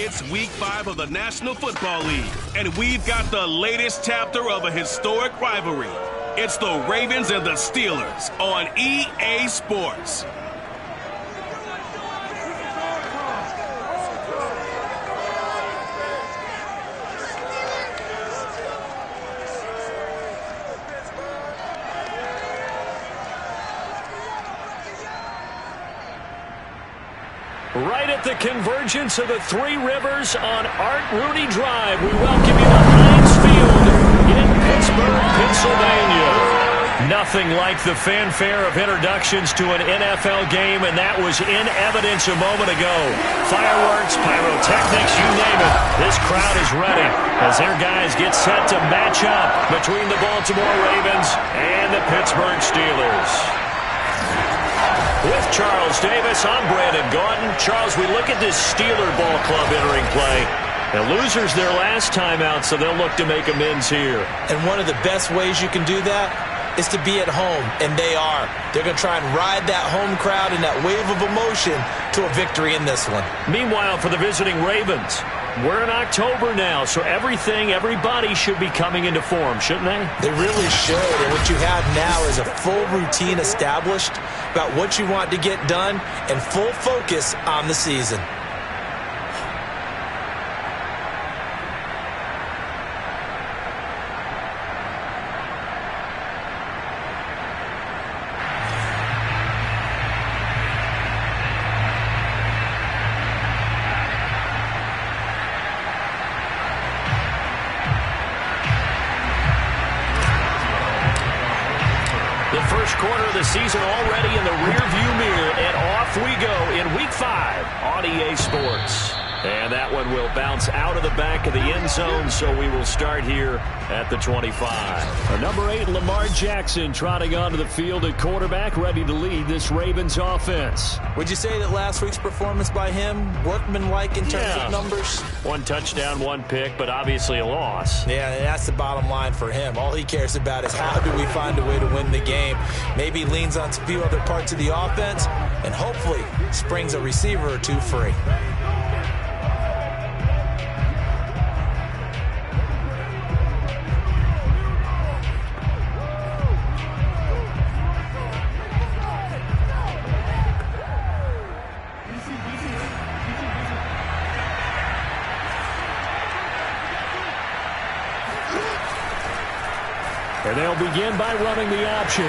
It's week 5 of the National Football League, and we've got the latest chapter of a historic rivalry. It's the Ravens and the Steelers on EA Sports. Right at the convergence of the Three Rivers on Art Rooney Drive, we welcome you to Heinz Field in Pittsburgh, Pennsylvania. Nothing like the fanfare of introductions to an NFL game, and that was in evidence a moment ago. Fireworks, pyrotechnics, you name it. This crowd is ready as their guys get set to match up between the Baltimore Ravens and the Pittsburgh Steelers. With Charles Davis, I'm Brandon Gaudin. Charles, we look at this Steeler ball club entering play. The losers their last time out, so they'll look to make amends here. And one of the best ways you can do that is to be at home, and they are. They're going to try and ride that home crowd and that wave of emotion to a victory in this one. Meanwhile, for the visiting Ravens, we're in October now, so everybody should be coming into form, shouldn't they? They really should, and what you have now is a full routine established about what you want to get done and full focus on the season. First quarter of the season already in the rearview mirror, and off we go in Week 5 on EA Sports. And that one will bounce out of the back of the end zone, so we will start here at the 25. Number 8, Lamar Jackson, trotting onto the field at quarterback, ready to lead this Ravens offense. Would you say that last week's performance by him, workmanlike in terms of numbers? 1 touchdown, 1 pick, but obviously a loss. Yeah, that's the bottom line for him. All he cares about is how do we find a way to win the game. Maybe leans on a few other parts of the offense, and hopefully springs a receiver or two free. And they'll begin by running the option.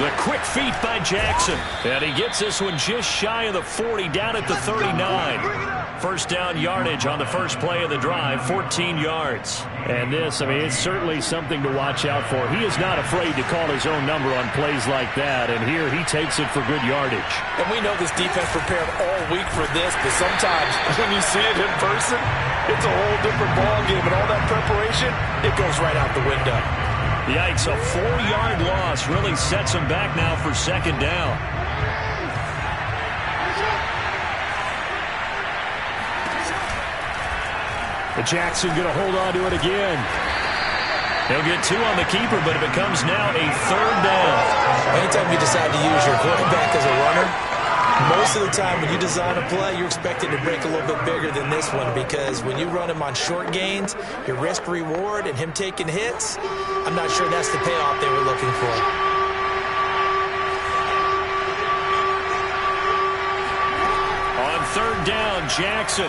The quick feet by Jackson. And he gets this one just shy of the 40, down at the 39. First down yardage on the first play of the drive, 14 yards. And this, it's certainly something to watch out for. He is not afraid to call his own number on plays like that. And here he takes it for good yardage. And we know this defense prepared all week for this, but sometimes when you see it in person, it's a whole different ballgame. And all that preparation, it goes right out the window. Yikes, a 4-yard loss really sets him back now for second down. And Jackson going to hold on to it again. He'll get 2 on the keeper, but it becomes now a third down. Anytime you decide to use your quarterback as a runner, most of the time when you design a play, you're expected to break a little bit bigger than this one, because when you run him on short gains, your risk-reward and him taking hits, I'm not sure that's the payoff they were looking for. On third down, Jackson.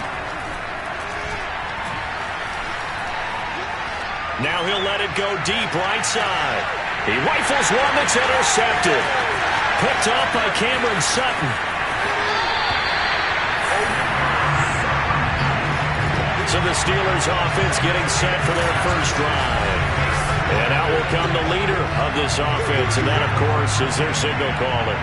Now he'll let it go deep right side. He rifles one that's intercepted. Picked off by Cameron Sutton. So the Steelers offense getting set for their first drive. And out will come the leader of this offense, and that, of course, is their signal caller.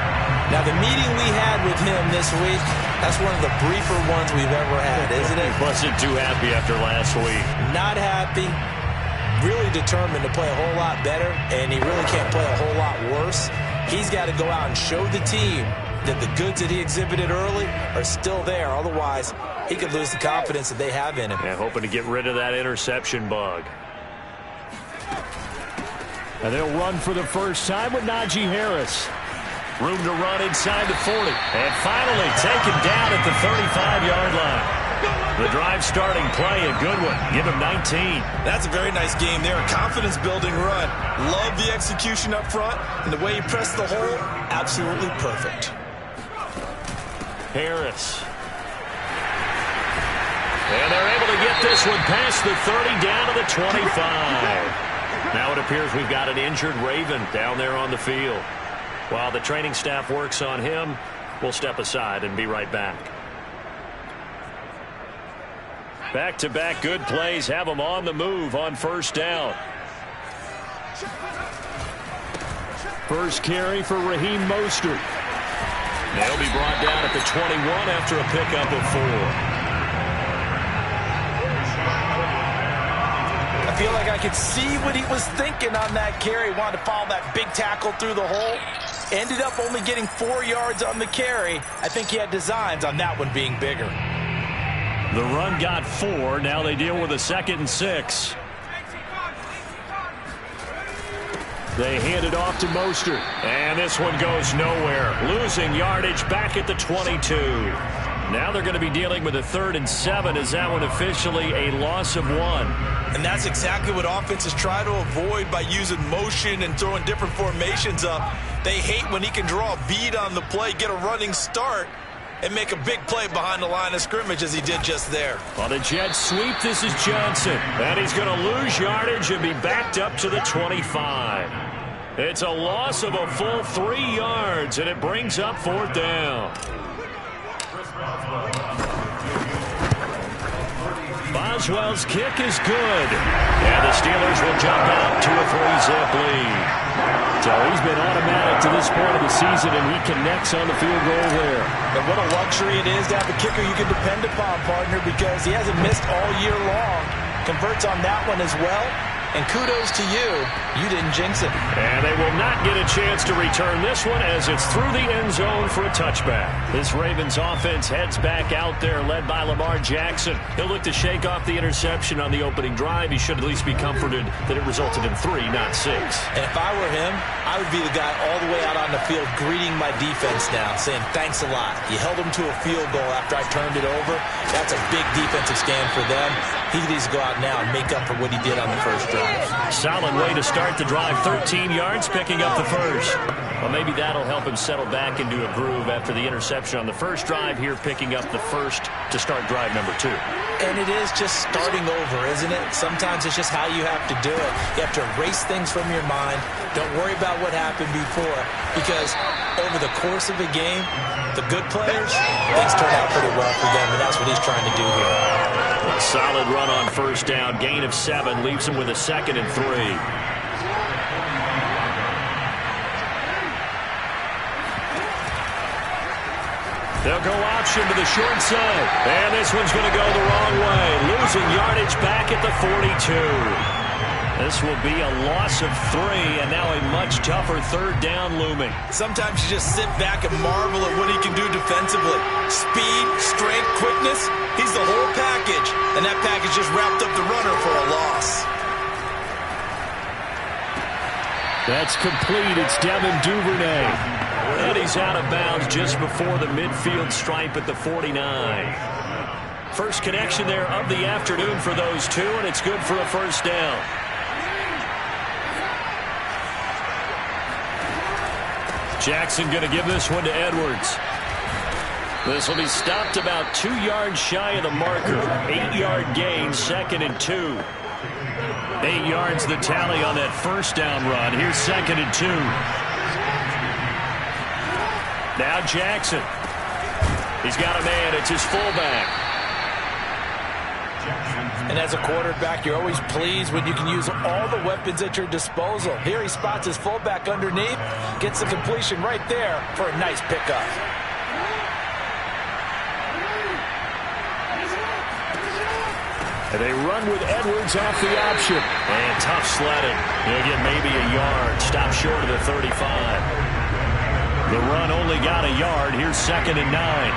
Now, the meeting we had with him this week, that's one of the briefer ones we've ever had, isn't it? Wasn't too happy after last week. Not happy. Really determined to play a whole lot better, and he really can't play a whole lot worse. He's got to go out and show the team that the goods that he exhibited early are still there. Otherwise, he could lose the confidence that they have in him. Yeah, hoping to get rid of that interception bug. And they'll run for the first time with Najee Harris. Room to run inside the 40. And finally taken down at the 35-yard line. The drive starting play, a good one. Give him 19. That's a very nice game there. A confidence-building run. Love the execution up front, and the way he pressed the hole, absolutely perfect. Harris. And they're able to get this one past the 30 down to the 25. Now it appears we've got an injured Raven down there on the field. While the training staff works on him, we'll step aside and be right back. Back-to-back good plays have them on the move on first down. First carry for Raheem Mostert. They'll be brought down at the 21 after a pickup of 4. I feel like I could see what he was thinking on that carry. Wanted to follow that big tackle through the hole. Ended up only getting 4 yards on the carry. I think he had designs on that one being bigger. The run got 4. Now they deal with a 2nd and 6. They hand it off to Mostert. And this one goes nowhere. Losing yardage back at the 22. Now they're going to be dealing with a 3rd and 7. Is that one officially a loss of 1? And that's exactly what offenses try to avoid by using motion and throwing different formations up. They hate when he can draw a bead on the play, get a running start, and make a big play behind the line of scrimmage as he did just there. On the jet sweep, this is Johnson. And he's going to lose yardage and be backed up to the 25. It's a loss of a full 3 yards, and it brings up 4th down. Boswell's kick is good. And the Steelers will jump out to a 3-zip lead. So he's been automatic to this point of the season, and he connects on the field goal there. And what a luxury it is to have a kicker you can depend upon, partner, because he hasn't missed all year long. Converts on that one as well. And kudos to you. You didn't jinx it. And they will not get a chance to return this one as it's through the end zone for a touchback. This Ravens offense heads back out there, led by Lamar Jackson. He'll look to shake off the interception on the opening drive. He should at least be comforted that it resulted in 3, not 6. And if I were him, I would be the guy all the way out on the field greeting my defense now, saying thanks a lot. You held him to a field goal after I turned it over. That's a big defensive stand for them. He needs to go out now and make up for what he did on the first drive. Solid way to start the drive. 13 yards, picking up the first. Well, maybe that'll help him settle back into a groove after the interception on the first drive here, picking up the first to start drive number 2. And it is just starting over, isn't it? Sometimes it's just how you have to do it. You have to erase things from your mind. Don't worry about what happened before, because over the course of the game, the good players, things turn out pretty well for them, and that's what he's trying to do here. A solid run on first down. Gain of 7 leaves him with a 2nd and 3. They'll go option to the short side. And this one's going to go the wrong way. Losing yardage back at the 42. This will be a loss of 3, and now a much tougher 3rd down looming. Sometimes you just sit back and marvel at what he can do defensively. Speed, strength, quickness, he's the whole package. And that package just wrapped up the runner for a loss. That's complete. It's Devin Duvernay. And he's out of bounds just before the midfield stripe at the 49. First connection there of the afternoon for those two, and it's good for a first down. Jackson going to give this one to Edwards. This will be stopped about 2 yards shy of the marker. 8-yard gain, 2nd and 2. 8 yards the tally on that first down run. Here's 2nd and 2. Now Jackson. He's got a man. It's his fullback. And as a quarterback, you're always pleased when you can use all the weapons at your disposal. Here he spots his fullback underneath, gets the completion right there for a nice pickup. And they run with Edwards off the option. And tough sledding. He'll get maybe a yard. Stop short of the 35. The run only got a yard. Here's 2nd and 9.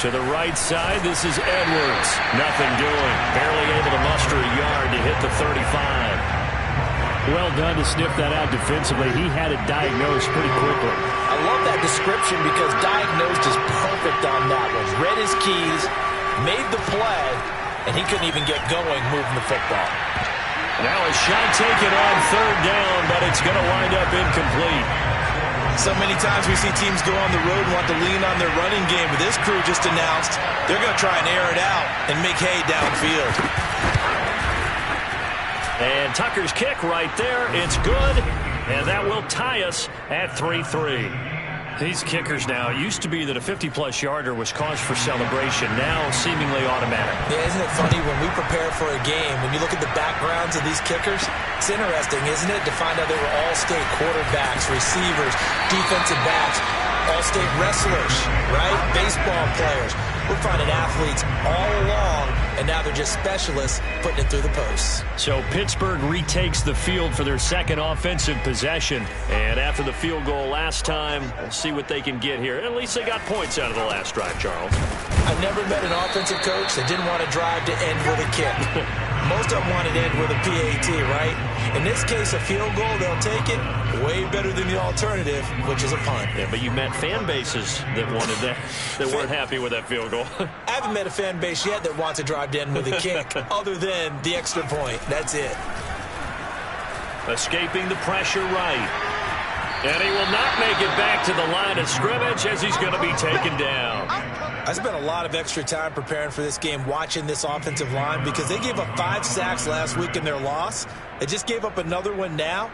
To the right side, this is Edwards. Nothing doing. Barely able to muster a yard to hit the 35. Well done to sniff that out defensively. He had it diagnosed pretty quickly. I love that description because diagnosed is perfect on that one. Read his keys, made the play, and he couldn't even get going moving the football. Now a shot taken on third down, but it's going to wind up incomplete. So many times we see teams go on the road and want to lean on their running game, but this crew just announced they're going to try and air it out and make hay downfield. And Tucker's kick right there. It's good, and that will tie us at 3-3. These kickers now, it used to be that a 50-plus yarder was cause for celebration, now seemingly automatic. Yeah, isn't it funny when we prepare for a game, when you look at the backgrounds of these kickers, it's interesting, isn't it, to find out they were all-state quarterbacks, receivers, defensive backs, all-state wrestlers, right? Baseball players. We're finding athletes all along, and now they're just specialists putting it through the posts. So Pittsburgh retakes the field for their second offensive possession. And after the field goal last time, we'll see what they can get here. At least they got points out of the last drive, Charles. I've never met an offensive coach that didn't want to drive to end with a kick. Most of them wanted to end with a PAT, right? In this case, a field goal, they'll take it. Way better than the alternative, which is a punt. Yeah, but you met fan bases that wanted that, that weren't happy with that field goal. I haven't met a fan base yet that wants to drive to end with a kick, other than the extra point. That's it. Escaping the pressure right. And he will not make it back to the line of scrimmage as he's going to be taken down. I spent a lot of extra time preparing for this game, watching this offensive line, because they gave up 5 sacks last week in their loss. They just gave up another one now.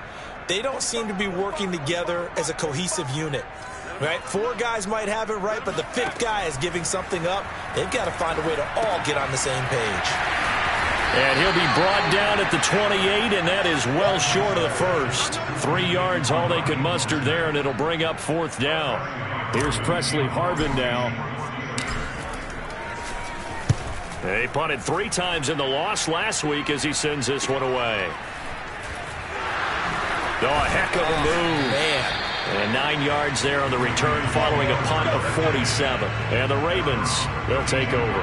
They don't seem to be working together as a cohesive unit. Right? 4 guys might have it right, but the 5th guy is giving something up. They've got to find a way to all get on the same page. And he'll be brought down at the 28, and that is well short of the first. 3 yards, all they could muster there, and it'll bring up 4th down. Here's Presley Harvin now. He punted 3 times in the loss last week as he sends this one away. Oh, a heck of a move. Man. And 9 yards there on the return following a punt of 47. And the Ravens, they'll take over.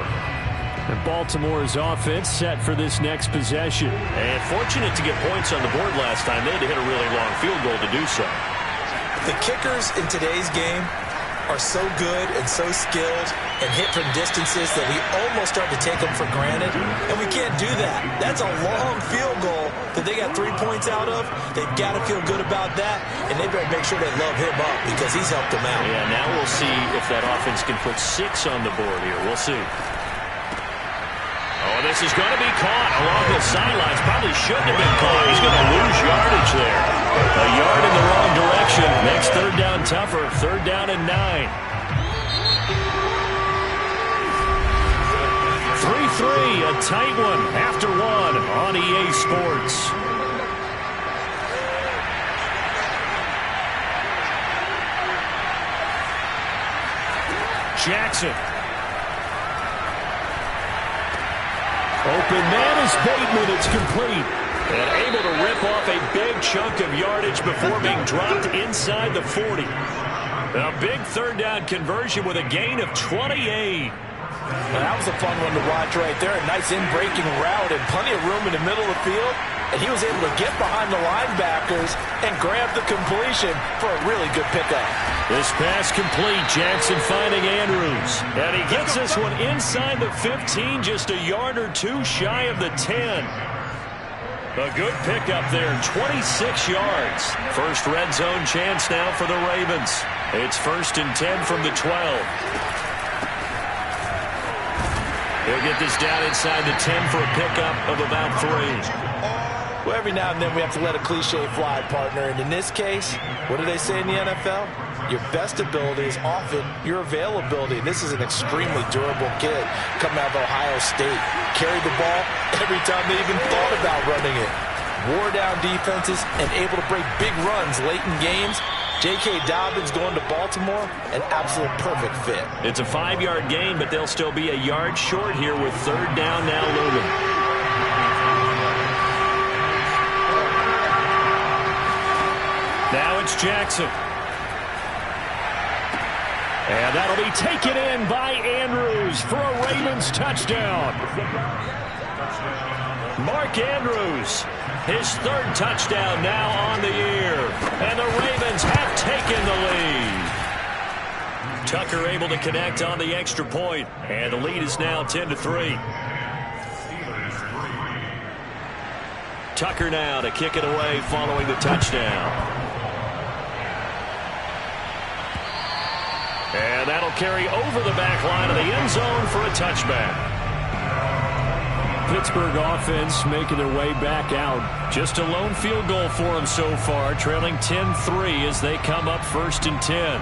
And Baltimore's offense set for this next possession. And fortunate to get points on the board last time. They had to hit a really long field goal to do so. The kickers in today's game are so good and so skilled and hit from distances that we almost start to take them for granted, and we can't do that. That's a long field goal that they got 3 points out of. They've got to feel good about that, and they better make sure they love him up because he's helped them out. Yeah, now we'll see if that offense can put 6 on the board here. We'll see. Oh, this is going to be caught along the sidelines. Probably shouldn't have been caught. He's going to lose yardage there. A yard in the wrong direction. Next third down tougher. 3rd down and 9. 3-3, a tight one after 1 on EA Sports. Jackson. Open man is Bateman. It's complete. And able to rip off a big chunk of yardage before being dropped inside the 40. A big 3rd down conversion with a gain of 28. Now, that was a fun one to watch right there. A nice in-breaking route and plenty of room in the middle of the field. And he was able to get behind the linebackers and grab the completion for a really good pickup. This pass complete. Jackson finding Andrews. And he gets this one inside the 15, just a yard or 2 shy of the 10. A good pickup there, 26 yards. First red zone chance now for the Ravens. It's 1st and 10 from the 12. He'll get this down inside the 10 for a pickup of about 3. Well, every now and then we have to let a cliche fly, partner. And in this case, what do they say in the NFL? Your best ability is often your availability. And this is an extremely durable kid coming out of Ohio State. Carried the ball every time they even thought about running it. Wore down defenses and able to break big runs late in games. J.K. Dobbins going to Baltimore, an absolute perfect fit. It's a 5-yard gain, but they'll still be a yard short here with 3rd down now looming. Now it's Jackson. And that'll be taken in by Andrews for a Ravens touchdown. Mark Andrews His third touchdown now on the year. And the Ravens have taken the lead. Tucker able to connect on the extra point. And the lead is now 10-3. Tucker now to kick it away following the touchdown. And that'll carry over the back line of the end zone for a touchback. Pittsburgh offense making their way back out. Just a lone field goal for them so far, trailing 10-3 as they come up 1st and 10.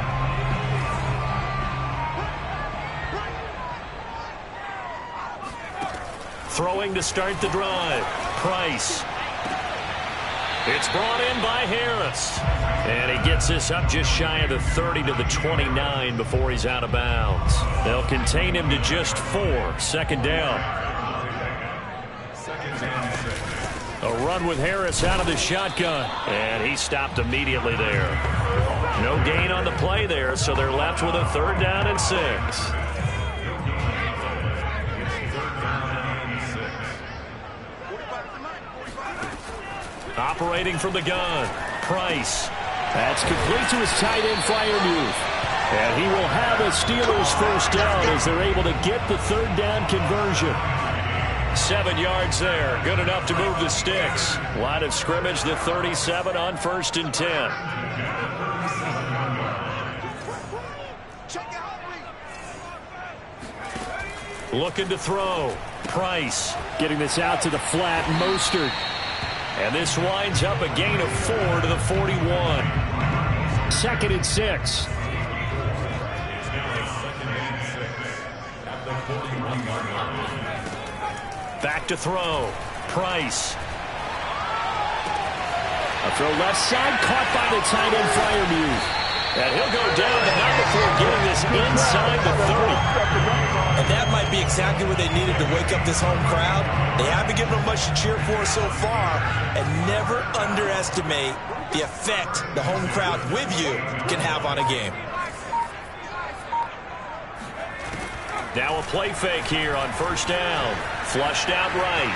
Throwing to start the drive. Price. It's brought in by Harris. And he gets this up just shy of the 30 to the 29 before he's out of bounds. They'll contain him to just 4. 2nd down. A run with Harris out of the shotgun. And he stopped immediately there. No gain on the play there, so they're left with a 3rd down and 6. Operating from the gun. Price. That's complete to his tight end Freiermuth. And he will have a Steelers 1st down as they're able to get the 3rd down conversion. 7 yards there. Good enough to move the sticks. Line of scrimmage, the 37 on 1st and 10. Looking to throw. Price. Getting this out to the flat. Mostert. And this winds up a gain of 4 to the 41. 2nd and 6. Back to throw. Price. A throw left side, caught by the tight end Freiermuth. And he'll go down, but not before getting this inside the 30. And that might be exactly what they needed to wake up this home crowd. They haven't given them much to cheer for so far. And never underestimate the effect the home crowd with you can have on a game. Now a play fake here on 1st down. Flushed out right.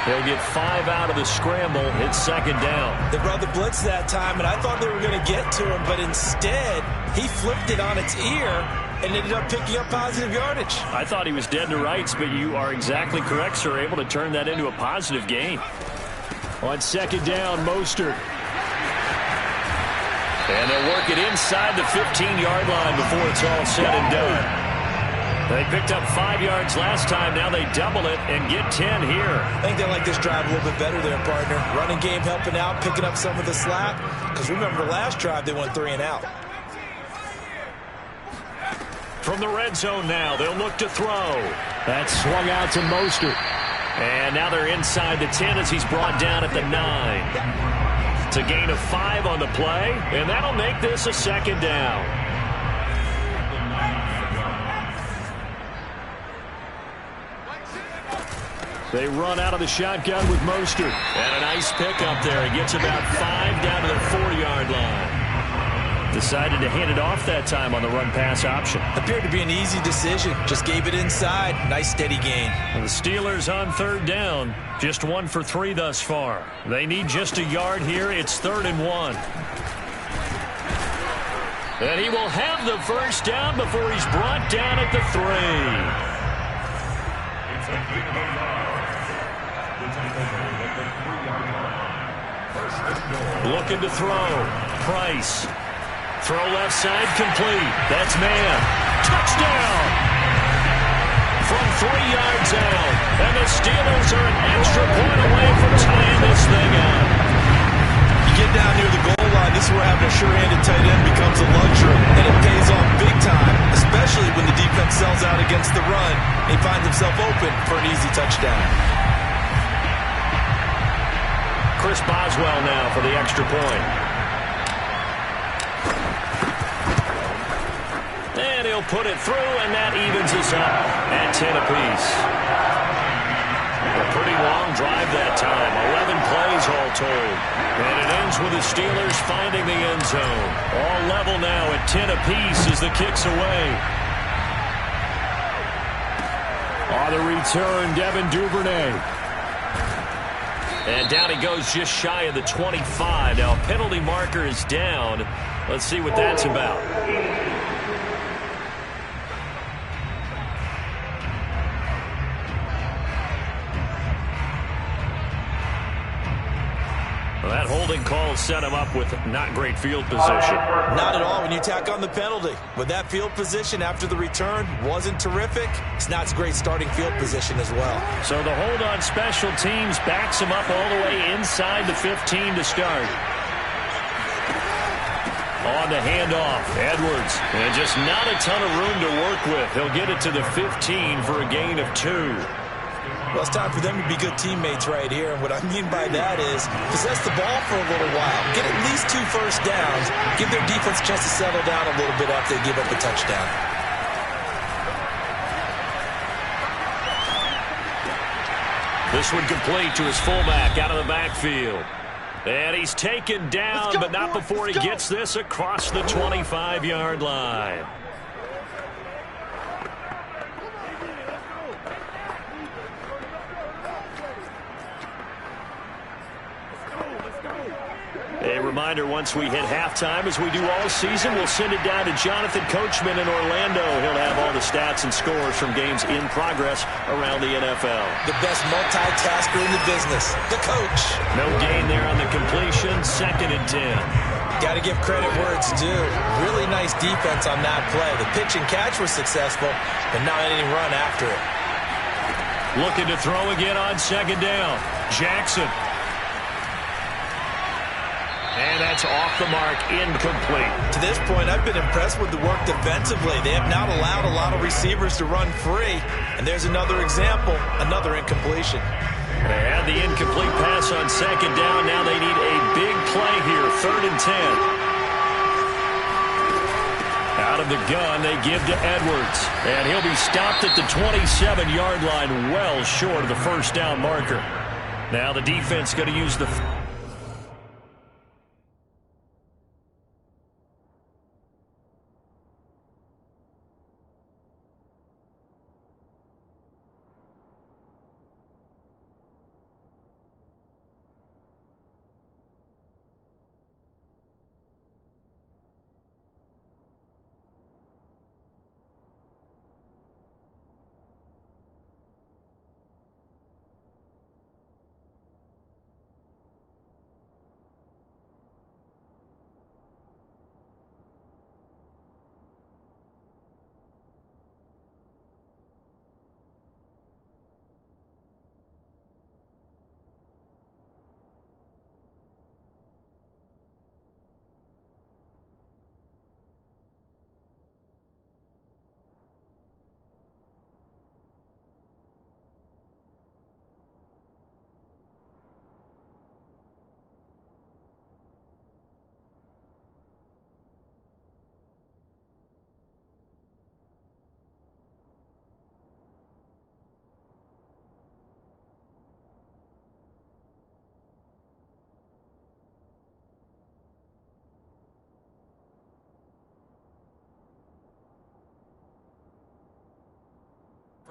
He'll get 5 out of the scramble. It's 2nd down. They brought the blitz that time, and I thought they were going to get to him, but instead he flipped it on its ear and ended up picking up positive yardage. I thought he was dead to rights, but you are exactly correct, sir. Able to turn that into a positive gain. On 2nd down, Mostert. And they'll work it inside the 15-yard line before it's all said and done. They picked up 5 yards last time. Now they double it and get 10 here. I think they like this drive a little bit better there, partner. Running game helping out, picking up some of the slack. Because remember, last drive they went 3 and out. From the red zone now, they'll look to throw. That swung out to Mostert. And now they're inside the 10 as he's brought down at the 9. It's a gain of 5 on the play, and that'll make this a 2nd down. They run out of the shotgun with Mostert. And a nice pickup there. He gets about 5 down to the 4-yard line. Decided to hand it off that time on the run-pass option. Appeared to be an easy decision. Just gave it inside. Nice steady gain. And the Steelers on 3rd down. Just 1 for 3 thus far. They need just a yard here. It's 3rd and 1. And he will have the 1st down before he's brought down at the 3. Looking to throw. Price. Throw left side complete. That's man. Touchdown! From 3 yards out. And the Steelers are an extra point away from tying this thing up. You get down near the goal line, this is where having a sure-handed tight end becomes a luxury. And it pays off big time, especially when the defense sells out against the run. And he finds himself open for an easy touchdown. Chris Boswell now for the extra point. And he'll put it through, and that evens us up at 10 apiece. A pretty long drive that time. 11 plays all told. And it ends with the Steelers finding the end zone. All level now at 10 apiece as the kick's away. On the return, Devin Duvernay. And down he goes just shy of the 25. Now, a penalty marker is down. Let's see what that's about. Well, that holding call set him up with not great field position. Not at all when you tack on the penalty. With that field position after the return wasn't terrific, it's not great starting field position as well. So the hold on special teams backs him up all the way inside the 15 to start. On the handoff, Edwards. And just not a ton of room to work with. He'll get it to the 15 for a gain of 2. Well, it's time for them to be good teammates right here. And what I mean by that is possess the ball for a little while. Get at least 2 first downs. Give their defense a chance to settle down a little bit after they give up a touchdown. This one complete to his fullback out of the backfield. And he's taken down, but not before he gets this across the 25-yard line. A reminder, once we hit halftime, as we do all season, we'll send it down to Jonathan Coachman in Orlando. He'll have all the stats and scores from games in progress around the NFL. The best multitasker in the business, the coach. No gain there on the completion, 2nd and 10. Got to give credit where it's due. Really nice defense on that play. The pitch and catch was successful, but not any run after it. Looking to throw again on 2nd down. Jackson. And that's off the mark, incomplete. To this point, I've been impressed with the work defensively. They have not allowed a lot of receivers to run free. And there's another example, another incompletion. They had the incomplete pass on 2nd down. Now they need a big play here, 3rd and 10. Out of the gun, they give to Edwards. And he'll be stopped at the 27-yard line, well short of the first down marker. Now the defense going to use the...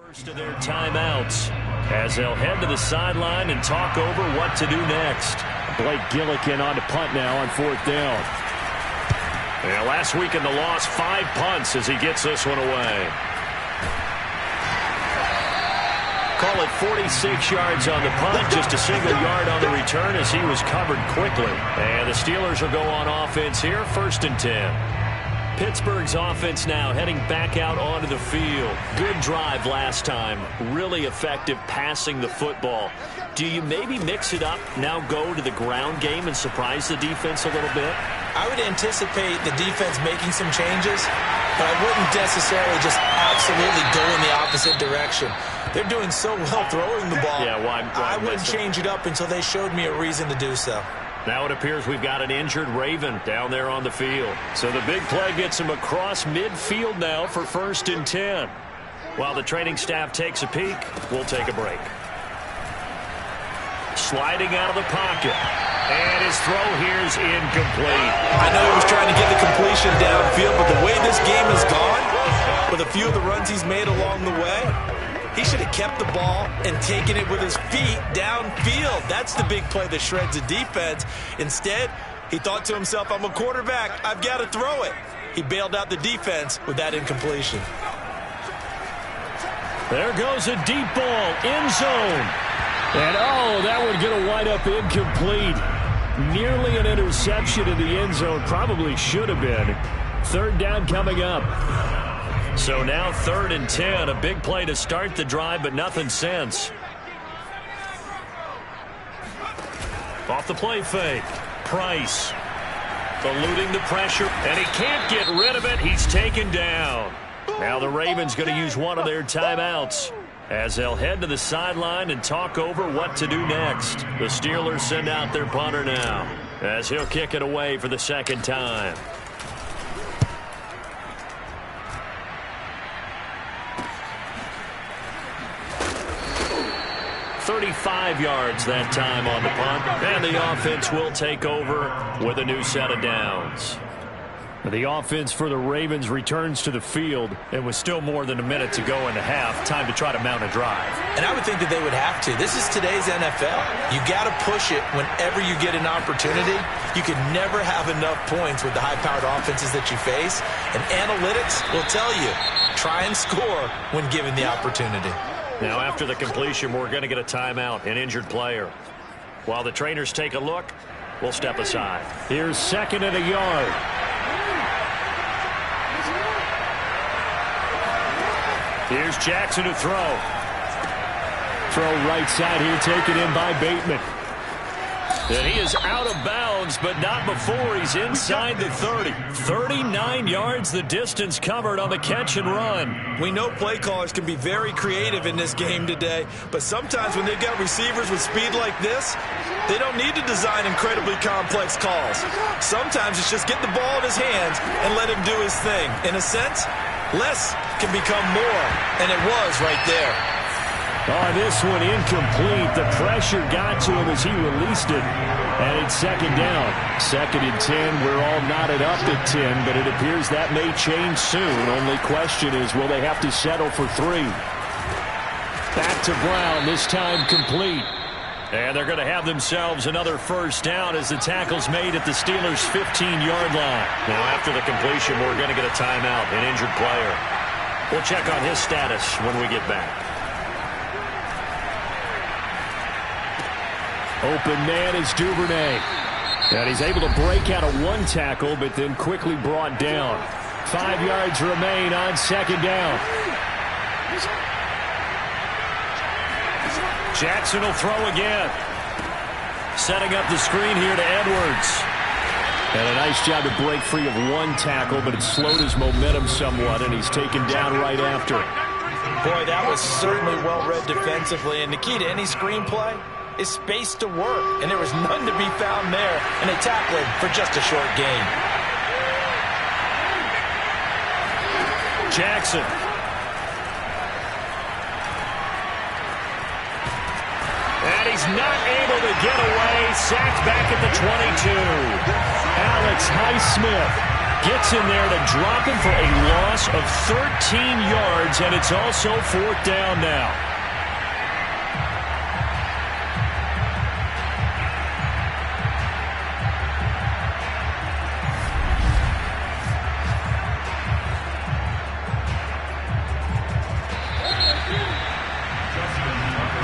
First of their timeouts as they'll head to the sideline and talk over what to do next. Blake Gillikin on to punt now on 4th down. Yeah, last week in the loss, 5 punts as he gets this one away. Call it 46 yards on the punt, just a single yard on the return as he was covered quickly. And the Steelers will go on offense here, 1st and 10. Pittsburgh's offense now heading back out onto the field. Good drive last time. Really effective passing the football. Do you maybe mix it up, now go to the ground game and surprise the defense a little bit? I would anticipate the defense making some changes, but I wouldn't necessarily just absolutely go in the opposite direction. They're doing so well throwing the ball. Yeah, why I wouldn't change it up until they showed me a reason to do so. Now it appears we've got an injured Raven down there on the field. So the big play gets him across midfield now for 1st and 10. While the training staff takes a peek, we'll take a break. Sliding out of the pocket. And his throw here is incomplete. I know he was trying to get the completion downfield, but the way this game has gone, with a few of the runs he's made along the way. He should have kept the ball and taken it with his feet downfield. That's the big play that shreds the defense. Instead, he thought to himself, I'm a quarterback. I've got to throw it. He bailed out the defense with that incompletion. There goes a deep ball, end zone. And, oh, that would get a wind up incomplete. Nearly an interception in the end zone. Probably should have been. Third down coming up. So now 3rd and 10. A big play to start the drive, but nothing since. Off the play fake. Price eluding the pressure, and he can't get rid of it. He's taken down. Now the Ravens going to use one of their timeouts as they'll head to the sideline and talk over what to do next. The Steelers send out their punter now as he'll kick it away for the second time. 35 yards that time on the punt, and the offense will take over with a new set of downs. The offense for the Ravens returns to the field. It was still more than a minute to go in the half. Time to try to mount a drive. And I would think that they would have to. This is today's NFL. You got to push it whenever you get an opportunity. You can never have enough points with the high-powered offenses that you face. And analytics will tell you, try and score when given the opportunity. Now after the completion, we're going to get a timeout, an injured player. While the trainers take a look, we'll step aside. Here's 2nd and a yard. Here's Jackson to throw. Throw right side here, taken in by Bateman. And he is out of bounds, but not before he's inside the 30. 39 yards the distance covered on the catch and run. We know play callers can be very creative in this game today, but sometimes when they've got receivers with speed like this, they don't need to design incredibly complex calls. Sometimes it's just get the ball in his hands and let him do his thing. In a sense, less can become more, and it was right there. Oh, this one incomplete. The pressure got to him as he released it. And it's 2nd down. 2nd and 10. We're all knotted up at 10, but it appears that may change soon. Only question is, will they have to settle for 3? Back to Brown, this time complete. And they're going to have themselves another first down as the tackle's made at the Steelers' 15-yard line. Now, after the completion, we're going to get a timeout, an injured player. We'll check on his status when we get back. Open man is Duvernay. And he's able to break out of one tackle, but then quickly brought down. 5 yards remain on 2nd down. Jackson will throw again. Setting up the screen here to Edwards. And a nice job to break free of one tackle, but it slowed his momentum somewhat, and he's taken down right after. Boy, that was certainly well-read defensively, and the key to any screenplay is space to work, and there was none to be found there, and they tackled him for just a short gain. Jackson. And he's not able to get away. Sacked back at the 22. Alex Highsmith gets in there to drop him for a loss of 13 yards, and it's also 4th down now.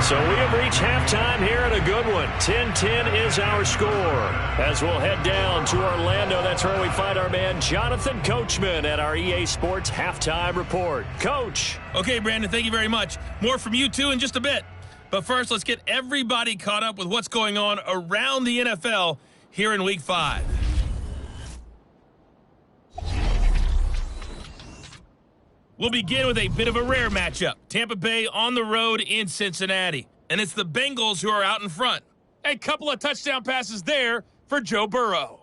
So we have reached halftime here at a good one. 10-10 is our score. As we'll head down to Orlando, that's where we find our man Jonathan Coachman at our EA Sports Halftime Report. Coach. Okay, Brandon, thank you very much. More from you two in just a bit. But first, let's get everybody caught up with what's going on around the NFL here in Week 5. We'll begin with a bit of a rare matchup. Tampa Bay on the road in Cincinnati. And it's the Bengals who are out in front. A couple of touchdown passes there for Joe Burrow.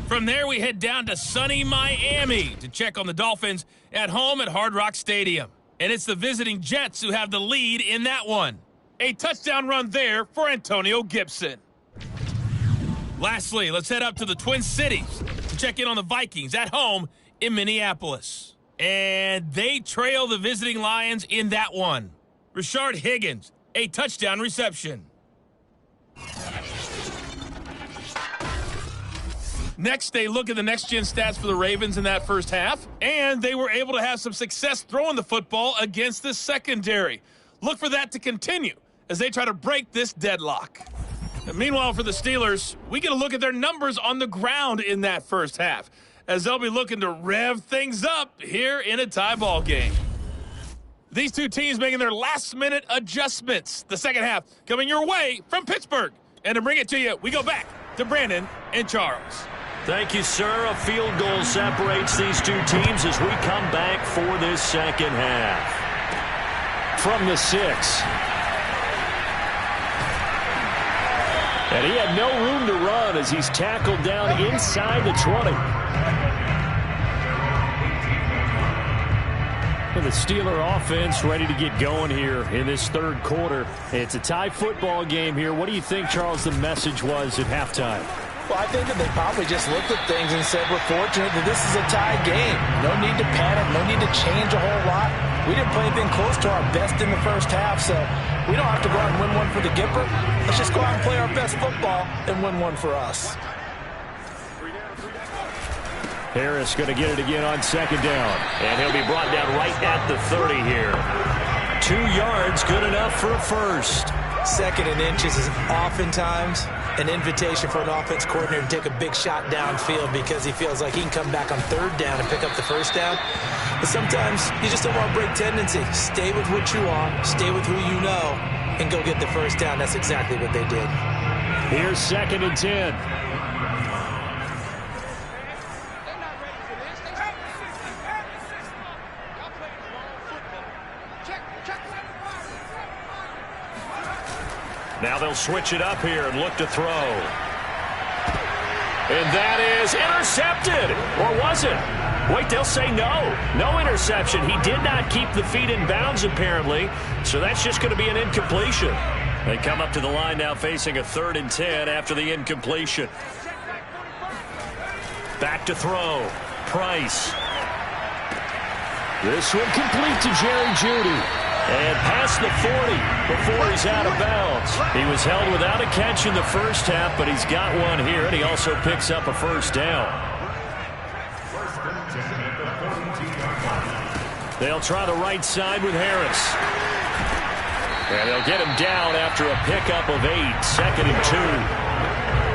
From there, we head down to sunny Miami to check on the Dolphins at home at Hard Rock Stadium. And it's the visiting Jets who have the lead in that one. A touchdown run there for Antonio Gibson. Lastly, let's head up to the Twin Cities to check in on the Vikings at home in Minneapolis. And they trail the visiting Lions in that one. Rashard Higgins, a touchdown reception. Next, they look at the next-gen stats for the Ravens in that first half, and they were able to have some success throwing the football against the secondary. Look for that to continue as they try to break this deadlock. And meanwhile, for the Steelers, we get a look at their numbers on the ground in that first half, as they'll be looking to rev things up here in a tie ball game. These two teams making their last-minute adjustments. The second half coming your way from Pittsburgh. And to bring it to you, we go back to Brandon and Charles. Thank you, sir. A field goal separates these two teams as we come back for this second half. From the 6. And he had no room to run as he's tackled down inside the 20. And the Steeler offense ready to get going here in this third quarter. It's a tie football game here. What do you think, Charles, the message was at halftime? Well, I think that they probably just looked at things and said, we're fortunate that this is a tie game. No need to panic, no need to change a whole lot. We didn't play anything close to our best in the first half, so we don't have to go out and win one for the Gipper. Let's just go out and play our best football and win one for us. Harris going to get it again on second down. And he'll be brought down right at the 30 here. 2 yards, good enough for a first. Second and inches is oftentimes an invitation for an offense coordinator to take a big shot downfield because he feels like he can come back on third down and pick up the first down. But sometimes you just don't want to break tendency. Stay with what you are, stay with who you know, and go get the first down. That's exactly what they did. Here's second and 10. Now they'll switch it up here and look to throw. And that is intercepted. Or was it? Wait, they'll say no. No interception. He did not keep the feet in bounds, apparently. So that's just going to be an incompletion. They come up to the line now facing a 3rd and 10 after the incompletion. Back to throw. Price. This one complete to Jerry Jeudy. And past the 40 before he's out of bounds. He was held without a catch in the first half, but he's got one here, and he also picks up a first down. They'll try the right side with Harris. And they'll get him down after a pickup of 8, 2nd and 2.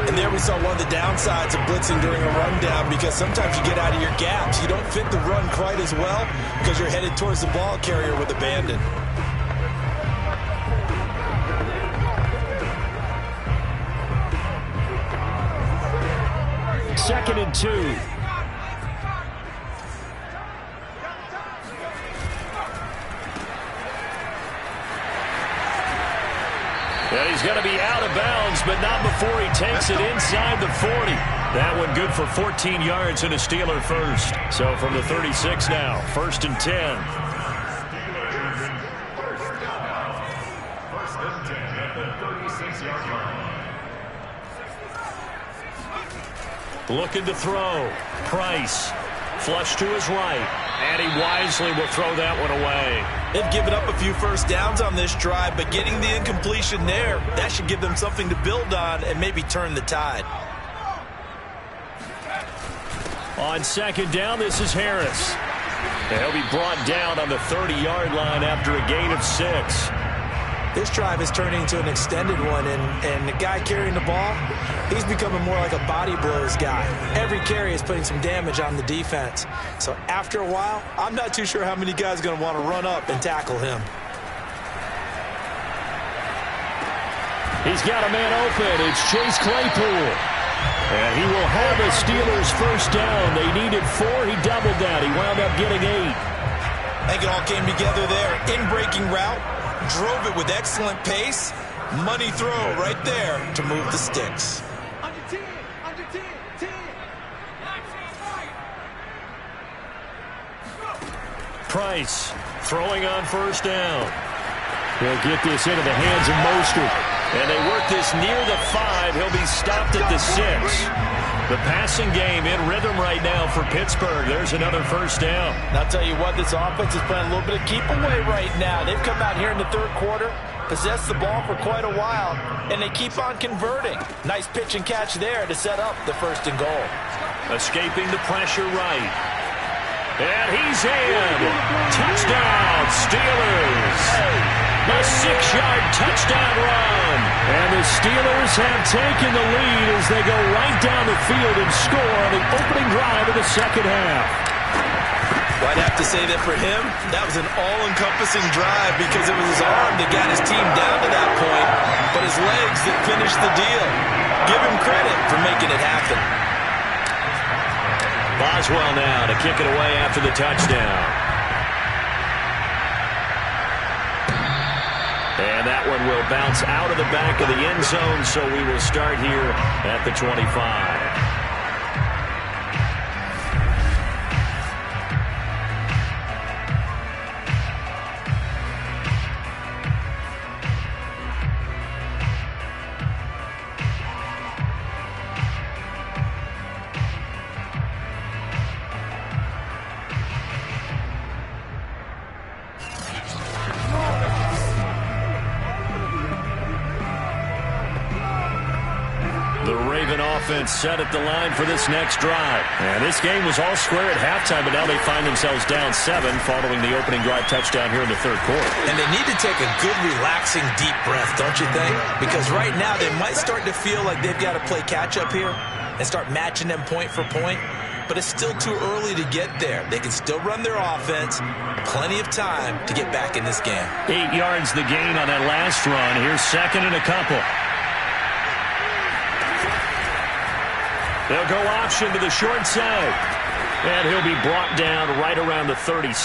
And there we saw one of the downsides of blitzing during a rundown because sometimes you get out of your gaps. You don't fit the run quite as well because you're headed towards the ball carrier with abandon. Second and 2. And he's going to be out of bounds, but not before he takes it inside the 40. That one good for 14 yards and a Steeler first. So from the 36 now, 1st and 10. Looking to throw. Price. Flush to his right. And he wisely will throw that one away. They've given up a few first downs on this drive, but getting the incompletion there, that should give them something to build on and maybe turn the tide. On second down, this is Harris. And he'll be brought down on the 30-yard line after a gain of 6. This drive is turning into an extended one, and the guy carrying the ball, he's becoming more like a body blows guy. Every carry is putting some damage on the defense. So after a while, I'm not too sure how many guys are going to want to run up and tackle him. He's got a man open. It's Chase Claypool. And he will have a Steelers first down. They needed 4. He doubled that. He wound up getting 8. I think it all came together there. In-breaking route. Drove it with excellent pace. Money throw right there to move the sticks. Price throwing on first down. He'll get this into the hands of Mostert. And they work this near the 5. He'll be stopped at the 6. The passing game in rhythm right now for Pittsburgh. There's another first down. And I'll tell you what, this offense is playing a little bit of keep away right now. They've come out here in the third quarter, possessed the ball for quite a while, and they keep on converting. Nice pitch and catch there to set up the first and goal. Escaping the pressure right. And he's in. Touchdown, Steelers. A 6-yard touchdown run. And the Steelers have taken the lead as they go right down the field and score on the opening drive of the second half. Well, I'd have to say that for him, that was an all-encompassing drive because it was his arm that got his team down to that point, but his legs that finished the deal. Give him credit for making it happen. Boswell now to kick it away after the touchdown. And that one will bounce out of the back of the end zone, so we will start here at the 25. Set at the line for this next drive. And this game was all square at halftime, but now they find themselves down 7 following the opening drive touchdown here in the third quarter. And they need to take a good, relaxing, deep breath, don't you think? Because right now they might start to feel like they've got to play catch-up here and start matching them point for point. But it's still too early to get there. They can still run their offense. Plenty of time to get back in this game. 8 yards the gain on that last run. Here's second and a couple. They'll go option to the short side. And he'll be brought down right around the 37.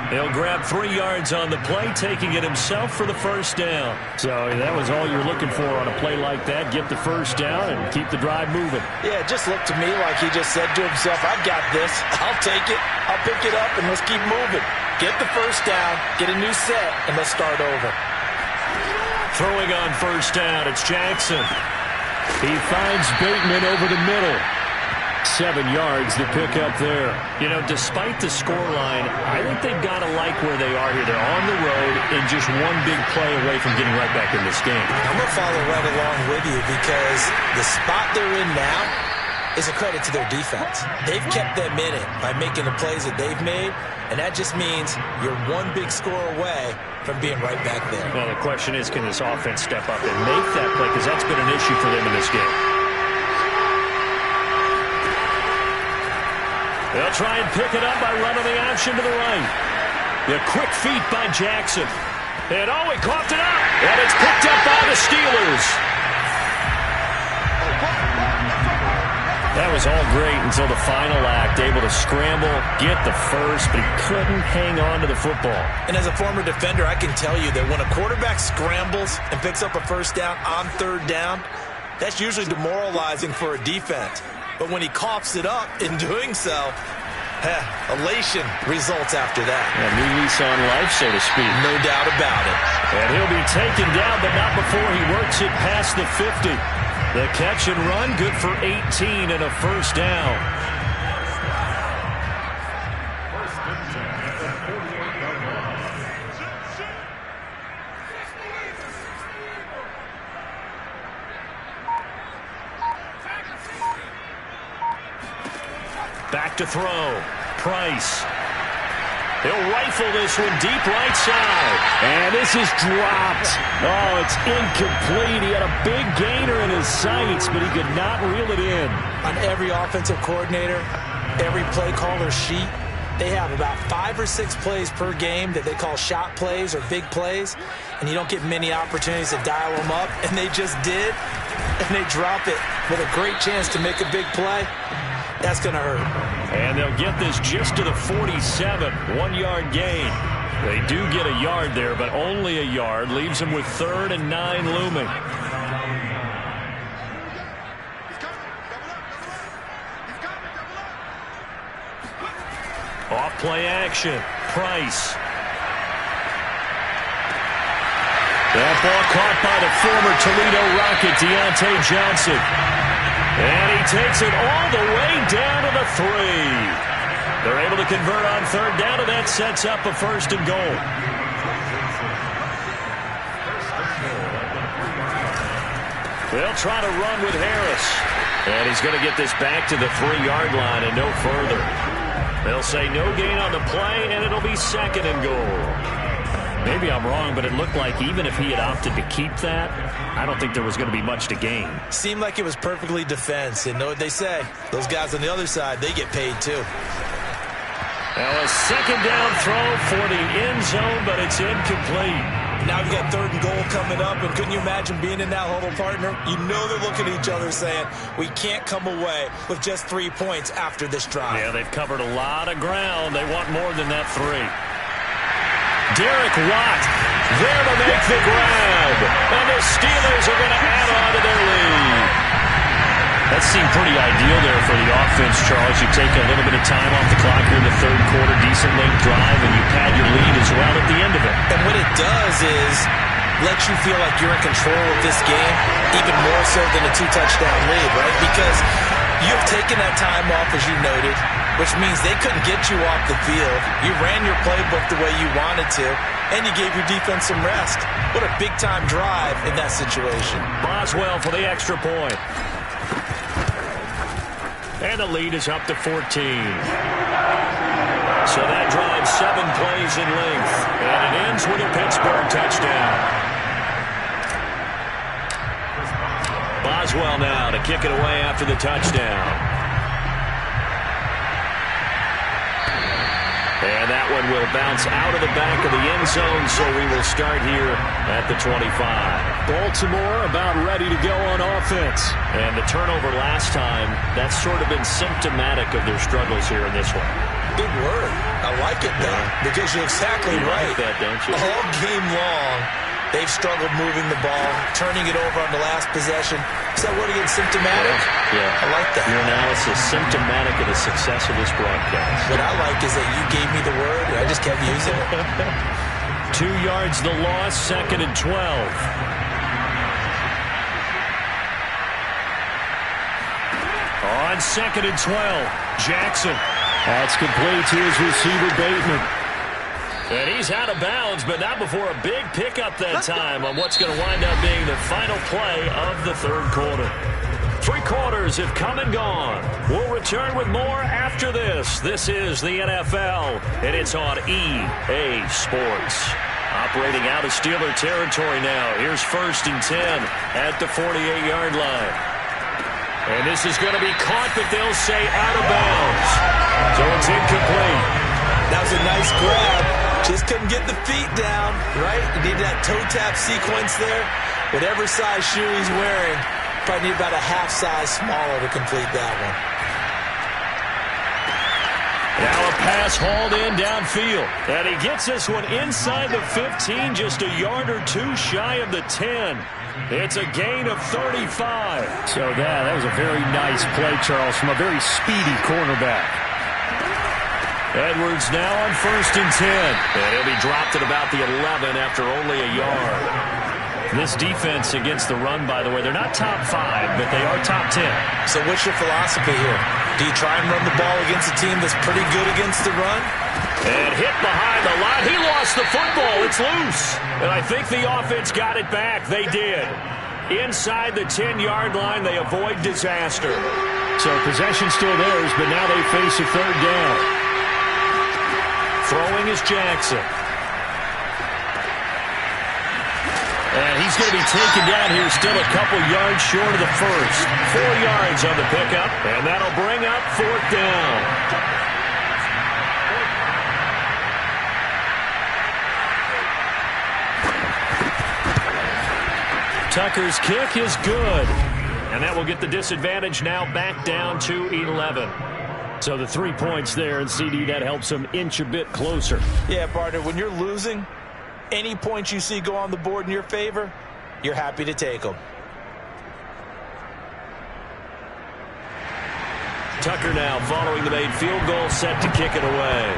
He'll grab 3 yards on the play, taking it himself for the first down. So that was all you're looking for on a play like that. Get the first down and keep the drive moving. Yeah, it just looked to me like he just said to himself, I've got this. I'll take it. I'll pick it up, and let's keep moving. Get the first down, get a new set, and let's start over. Throwing on first down, it's Jackson. He finds Bateman over the middle. 7 yards to pick up there. You know, despite the scoreline, I think they've got to like where they are here. They're on the road and just one big play away from getting right back in this game. I'm going to follow right along with you because the spot they're in now is a credit to their defense. They've kept them in it by making the plays that they've made, and that just means you're one big score away from being right back there. Well, the question is, can this offense step up and make that play? Because that's been an issue for them in this game. They'll try and pick it up by running the option to the right. The quick feet by Jackson. And oh, he coughed it up. And it's picked up by the Steelers. That was all great until the final act, able to scramble, get the first, but he couldn't hang on to the football. And as a former defender, I can tell you that when a quarterback scrambles and picks up a first down on third down, that's usually demoralizing for a defense. But when he coughs it up in doing so, elation results after that. A new lease on life, so to speak. No doubt about it. And he'll be taken down, but not before he works it past the 50. The catch and run, good for 18 and a first down. Back to throw. Price. He'll rifle this one deep right side. And this is dropped. Oh, it's incomplete. He had a big gainer in his sights, but he could not reel it in. On every offensive coordinator, every play caller sheet, they have about 5 or 6 plays per game that they call shot plays or big plays, and you don't get many opportunities to dial them up, and they just did, and they drop it with a great chance to make a big play. That's going to hurt. And they'll get this just to the 47, 1-yard gain. They do get a yard there, but only a yard. Leaves them with 3rd and 9 looming. Off play action. Price. That ball caught by the former Toledo Rocket, Deontay Johnson. And he takes it all the way down to the 3. They're able to convert on third down, and that sets up a 1st and goal. They'll try to run with Harris. And he's going to get this back to the 3-yard line and no further. They'll say no gain on the play, and it'll be 2nd and goal. Maybe I'm wrong, but it looked like even if he had opted to keep that, I don't think there was going to be much to gain. Seemed like it was perfectly defense. And know what they say? Those guys on the other side, they get paid too. Now a 2nd down throw for the end zone, but it's incomplete. Now we got 3rd and goal coming up, and couldn't you imagine being in that huddle, partner? You know they're looking at each other saying, we can't come away with just 3 points after this drive. Yeah, they've covered a lot of ground. They want more than that 3. Derek Watt there to make the grab. And the Steelers are going to add on to their lead. That seemed pretty ideal there for the offense, Charles. You take a little bit of time off the clock here in the 3rd quarter, decent length drive, and you pad your lead as well at the end of it. And what it does is let you feel like you're in control of this game, even more so than a 2-touchdown lead, right? Because you've taken that time off, as you noted, which means they couldn't get you off the field. You ran your playbook the way you wanted to, and you gave your defense some rest. What a big-time drive in that situation. Boswell for the extra point. And the lead is up to 14. So that drives 7 plays in length. And it ends with a Pittsburgh touchdown. Boswell now to kick it away after the touchdown. And that one will bounce out of the back of the end zone, so we will start here at the 25. Baltimore about ready to go on offense. And the turnover last time, that's sort of been symptomatic of their struggles here in this one. Big word. I like it, though, because you're exactly right. Like that, don't you? All game long, they've struggled moving the ball, turning it over on the last possession. Is that what again, symptomatic? Yeah. I like that. Your analysis, symptomatic of the success of this broadcast. What I like is that you gave me the word, and I just kept using it. 2 yards the loss, 2nd and 12. On 2nd and 12, Jackson. That's complete to his receiver, Bateman. And he's out of bounds, but not before a big pickup that time on what's going to wind up being the final play of the 3rd quarter. 3 quarters have come and gone. We'll return with more after this. This is the NFL, and it's on EA Sports. Operating out of Steeler territory now. Here's 1st and 10 at the 48-yard line. And this is going to be caught, but they'll say out of bounds. So it's incomplete. That was a nice grab. Just couldn't get the feet down, right? You need that toe tap sequence there. Whatever size shoe he's wearing, probably need about a half size smaller to complete that one. Now a pass hauled in downfield. And he gets this one inside the 15, just a yard or 2 shy of the 10. It's a gain of 35. So that was a very nice play, Charles, from a very speedy cornerback. Edwards now on 1st and 10. And he'll be dropped at about the 11 after only a yard. This defense against the run, by the way, they're not top 5, but they are top 10. So what's your philosophy here? Do you try and run the ball against a team that's pretty good against the run? And hit behind the line. He lost the football. It's loose. And I think the offense got it back. They did. Inside the 10-yard line, they avoid disaster. So possession still theirs, but now they face a 3rd down. Throwing is Jackson. And he's going to be taken down here still a couple yards short of the first. 4 yards on the pickup, and that'll bring up 4th down. Tucker's kick is good. And that will get the disadvantage now back down to 11. So the 3 points there, and CD, that helps them inch a bit closer. Yeah, partner, when you're losing, any points you see go on the board in your favor, you're happy to take them. Tucker now following the made field goal, set to kick it away.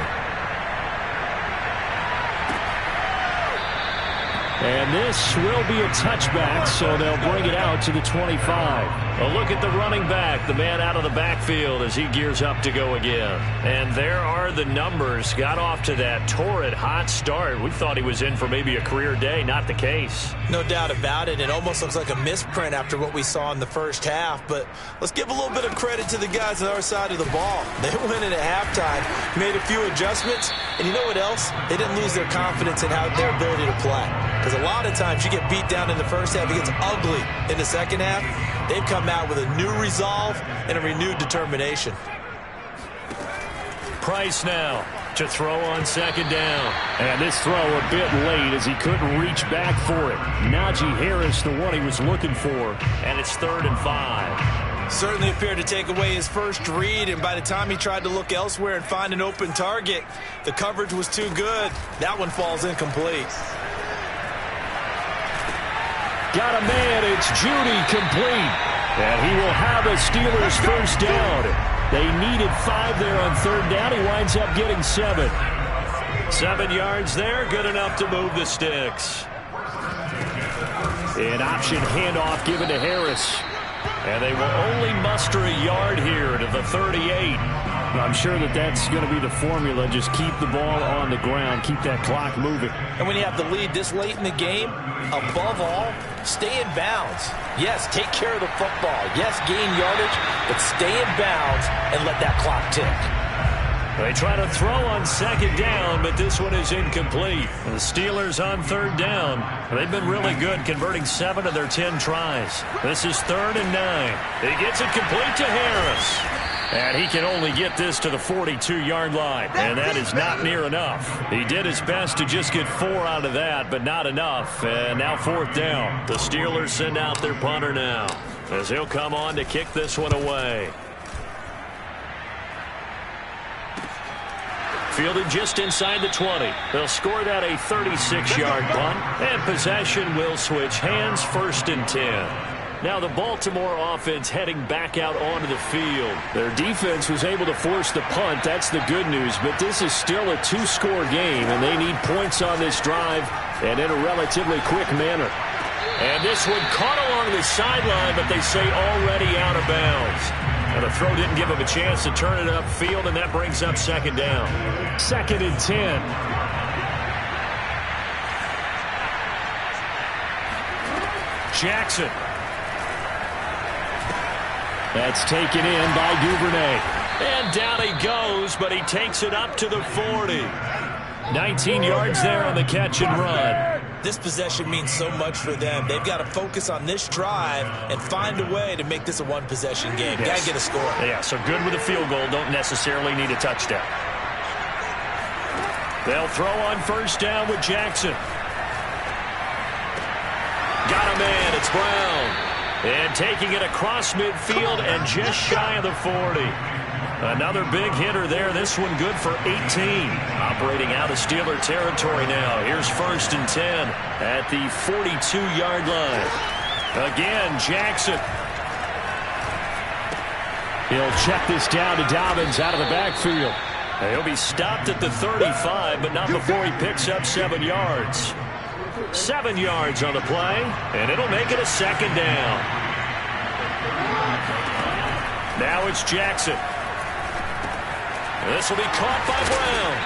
And this will be a touchback, so they'll bring it out to the 25. A look at the running back, the man out of the backfield as he gears up to go again. And there are the numbers. Got off to that torrid hot start. We thought he was in for maybe a career day. Not the case. No doubt about it. It almost looks like a misprint after what we saw in the first half. But let's give a little bit of credit to the guys on our side of the ball. They went in at halftime, made a few adjustments, and you know what else? They didn't lose their confidence in their ability to play. Because a lot of times you get beat down in the first half, it gets ugly in the second half. They've come out with a new resolve and a renewed determination. Price now to throw on second down. And this throw a bit late as he couldn't reach back for it. Najee Harris, the one he was looking for. And it's 3rd and 5. Certainly appeared to take away his first read, and by the time he tried to look elsewhere and find an open target, the coverage was too good. That one falls incomplete. Got a man, it's Judy, complete. And he will have a Steelers first down. They needed 5 there on 3rd down. He winds up getting 7. 7 yards there, good enough to move the sticks. An option handoff given to Harris. And they will only muster a yard here to the 38. I'm sure that's going to be the formula. Just keep the ball on the ground. Keep that clock moving. And when you have the lead this late in the game, above all, stay in bounds. Yes, take care of the football. Yes, gain yardage, but stay in bounds and let that clock tick. They try to throw on second down, but this one is incomplete. The Steelers on 3rd down. They've been really good, converting 7 of their 10 tries. This is 3rd and 9. He gets it complete to Harris. And he can only get this to the 42-yard line. And that is not near enough. He did his best to just get 4 out of that, but not enough. And now 4th down. The Steelers send out their punter now, as he'll come on to kick this one away. Fielded just inside the 20. They'll score that a 36-yard punt. And possession will switch hands, 1st and 10. Now the Baltimore offense heading back out onto the field. Their defense was able to force the punt. That's the good news. But this is still a 2-score game, and they need points on this drive and in a relatively quick manner. And this one caught along the sideline, but they say already out of bounds. And the throw didn't give him a chance to turn it upfield, and that brings up 2nd down. 2nd and 10. Jackson. That's taken in by Duvernay. And down he goes, but he takes it up to the 40. 19 yards there on the catch and run. This possession means so much for them. They've got to focus on this drive and find a way to make this a one-possession game. Yes. Got to get a score. Yeah, so good with a field goal. Don't necessarily need a touchdown. They'll throw on 1st down with Jackson. Got a man. It's Brown. And taking it across midfield and just shy of the 40. Another big hitter there. This one good for 18. Operating out of Steeler territory now. Here's 1st and 10 at the 42-yard line. Again, Jackson. He'll check this down to Dobbins out of the backfield. He'll be stopped at the 35, but not before he picks up 7 yards. 7 yards on the play, and it'll make it a 2nd down. Now it's Jackson. This will be caught by Brown.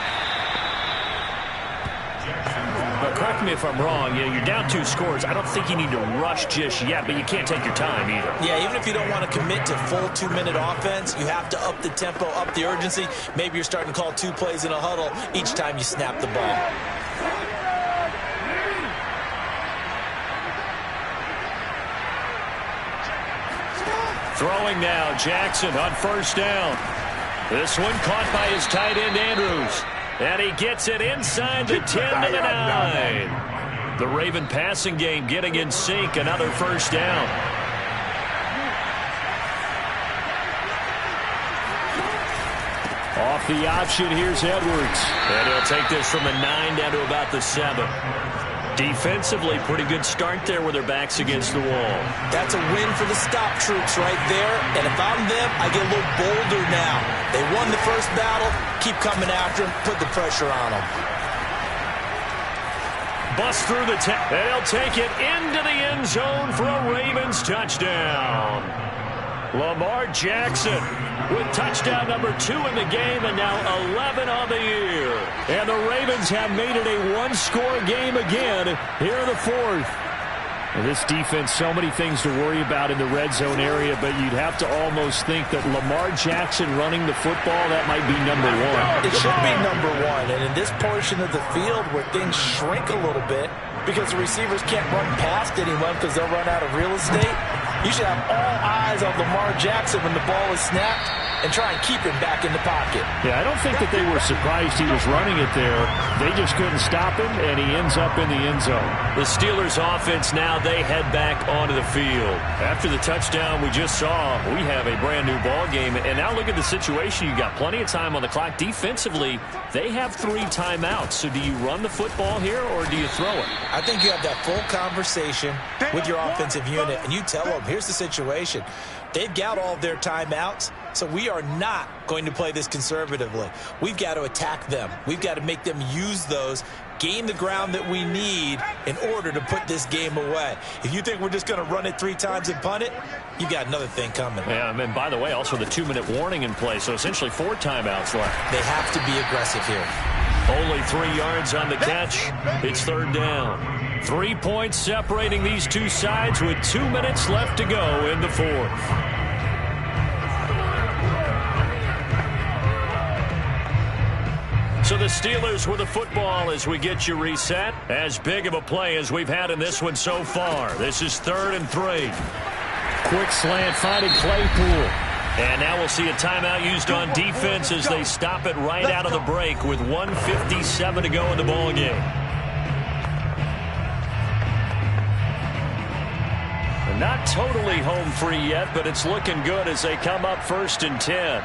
But correct me if I'm wrong. You're down 2 scores. I don't think you need to rush just yet, but you can't take your time either. Yeah, even if you don't want to commit to full 2-minute offense, you have to up the tempo, up the urgency. Maybe you're starting to call 2 plays in a huddle each time you snap the ball. Throwing now, Jackson on 1st down. This one caught by his tight end, Andrews. And he gets it inside the 10 to the 9. The Raven passing game getting in sync. Another 1st down. Off the option, here's Edwards. And he'll take this from the 9 down to about the 7. Defensively, pretty good start there with their backs against the wall. That's a win for the stop troops right there. And if I'm them, I get a little bolder now. They won the first battle. Keep coming after them. Put the pressure on them. bust through the 10. And he'll take it into the end zone for a Ravens touchdown. Lamar Jackson with touchdown number 2 in the game and now 11 on the year. And the Ravens have made it a one-score game again here in the fourth. And this defense, so many things to worry about in the red zone area, but you'd have to almost think that Lamar Jackson running the football, that might be number 1. It should be number 1. And in this portion of the field where things shrink a little bit because the receivers can't run past anyone because they'll run out of real estate, you should have all eyes on Lamar Jackson when the ball is snapped and try and keep him back in the pocket. Yeah, I don't think that they were surprised he was running it there. They just couldn't stop him, and he ends up in the end zone. The Steelers offense now, they head back onto the field. After the touchdown we just saw, we have a brand new ball game. And now look at the situation. You got plenty of time on the clock. Defensively, they have 3 timeouts. So do you run the football here, or do you throw it? I think you have that full conversation with your offensive unit, and you tell them, here's the situation. They've got all of their timeouts, so we are not going to play this conservatively. We've got to attack them. We've got to make them use those, gain the ground that we need in order to put this game away. If you think we're just going to run it 3 times and punt it, you've got another thing coming. Yeah, and by the way, also the 2-minute warning in play, so essentially 4 timeouts left. They have to be aggressive here. Only 3 yards on the catch. It's 3rd down. 3 points separating these two sides with 2 minutes left to go in the 4th. So the Steelers with the football as we get you reset. As big of a play as we've had in this one so far. This is 3rd and 3. Quick slant finding Claypool. And now we'll see a timeout used on defense as they stop it right out of the break with 1:57 to go in the ballgame. Not totally home free yet, but it's looking good as they come up 1st and 10.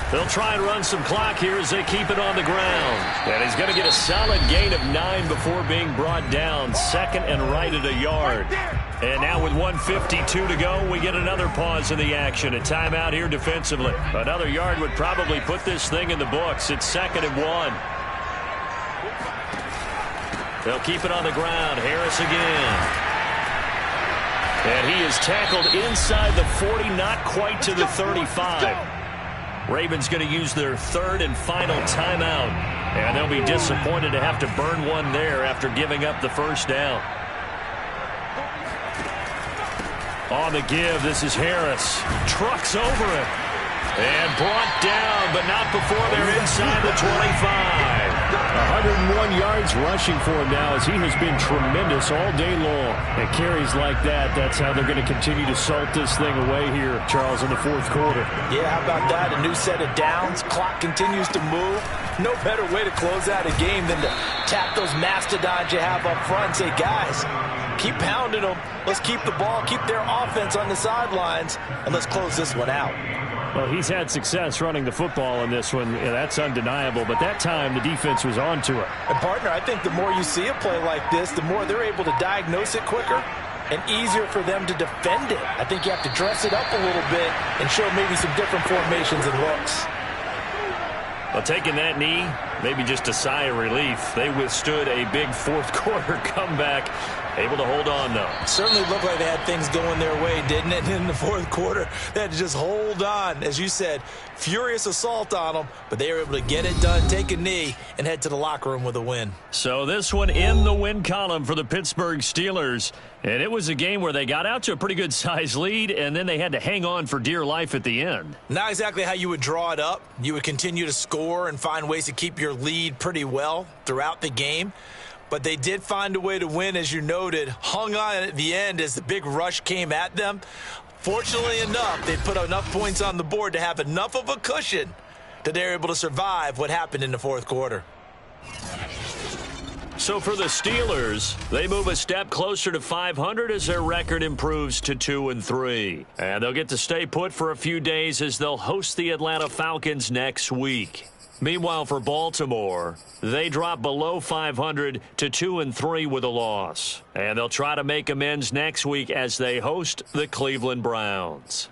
They'll try and run some clock here as they keep it on the ground. And he's going to get a solid gain of 9 before being brought down. 2nd and right at a yard. And now with 1:52 to go, we get another pause in the action. A timeout here defensively. Another yard would probably put this thing in the books. It's 2nd and 1. They'll keep it on the ground. Harris again. And he is tackled inside the 40, not quite to the 35. Ravens going to use their 3rd and final timeout. And they'll be disappointed to have to burn one there after giving up the 1st down. On the give, this is Harris. Trucks over it. And brought down, but not before they're inside the 25. 101 yards rushing for him now as he has been tremendous all day long. And carries like that, that's how they're going to continue to salt this thing away here, Charles, in the 4th quarter. Yeah, how about that? A new set of downs. Clock continues to move. No better way to close out a game than to tap those mastodons you have up front and say, guys, keep pounding them. Let's keep the ball, keep their offense on the sidelines, and let's close this one out. Well, he's had success running the football in this one. Yeah, that's undeniable. But that time, the defense was on to it. And, partner, I think the more you see a play like this, the more they're able to diagnose it quicker and easier for them to defend it. I think you have to dress it up a little bit and show maybe some different formations and looks. Well, taking that knee, maybe just a sigh of relief. They withstood a big 4th quarter comeback. Able to hold on, though. Certainly looked like they had things going their way, didn't it? In the 4th quarter, they had to just hold on. As you said, furious assault on them, but they were able to get it done, take a knee, and head to the locker room with a win. So this one in the win column for the Pittsburgh Steelers. And it was a game where they got out to a pretty good-sized lead, and then they had to hang on for dear life at the end. Not exactly how you would draw it up. You would continue to score and find ways to keep your lead pretty well throughout the game. But they did find a way to win, as you noted, hung on at the end as the big rush came at them. Fortunately enough, they put enough points on the board to have enough of a cushion that they were able to survive what happened in the 4th quarter. So for the Steelers, they move a step closer to 500 as their record improves to 2-3. And they'll get to stay put for a few days as they'll host the Atlanta Falcons next week. Meanwhile, for Baltimore, they drop below 500 to 2-3 with a loss. And they'll try to make amends next week as they host the Cleveland Browns.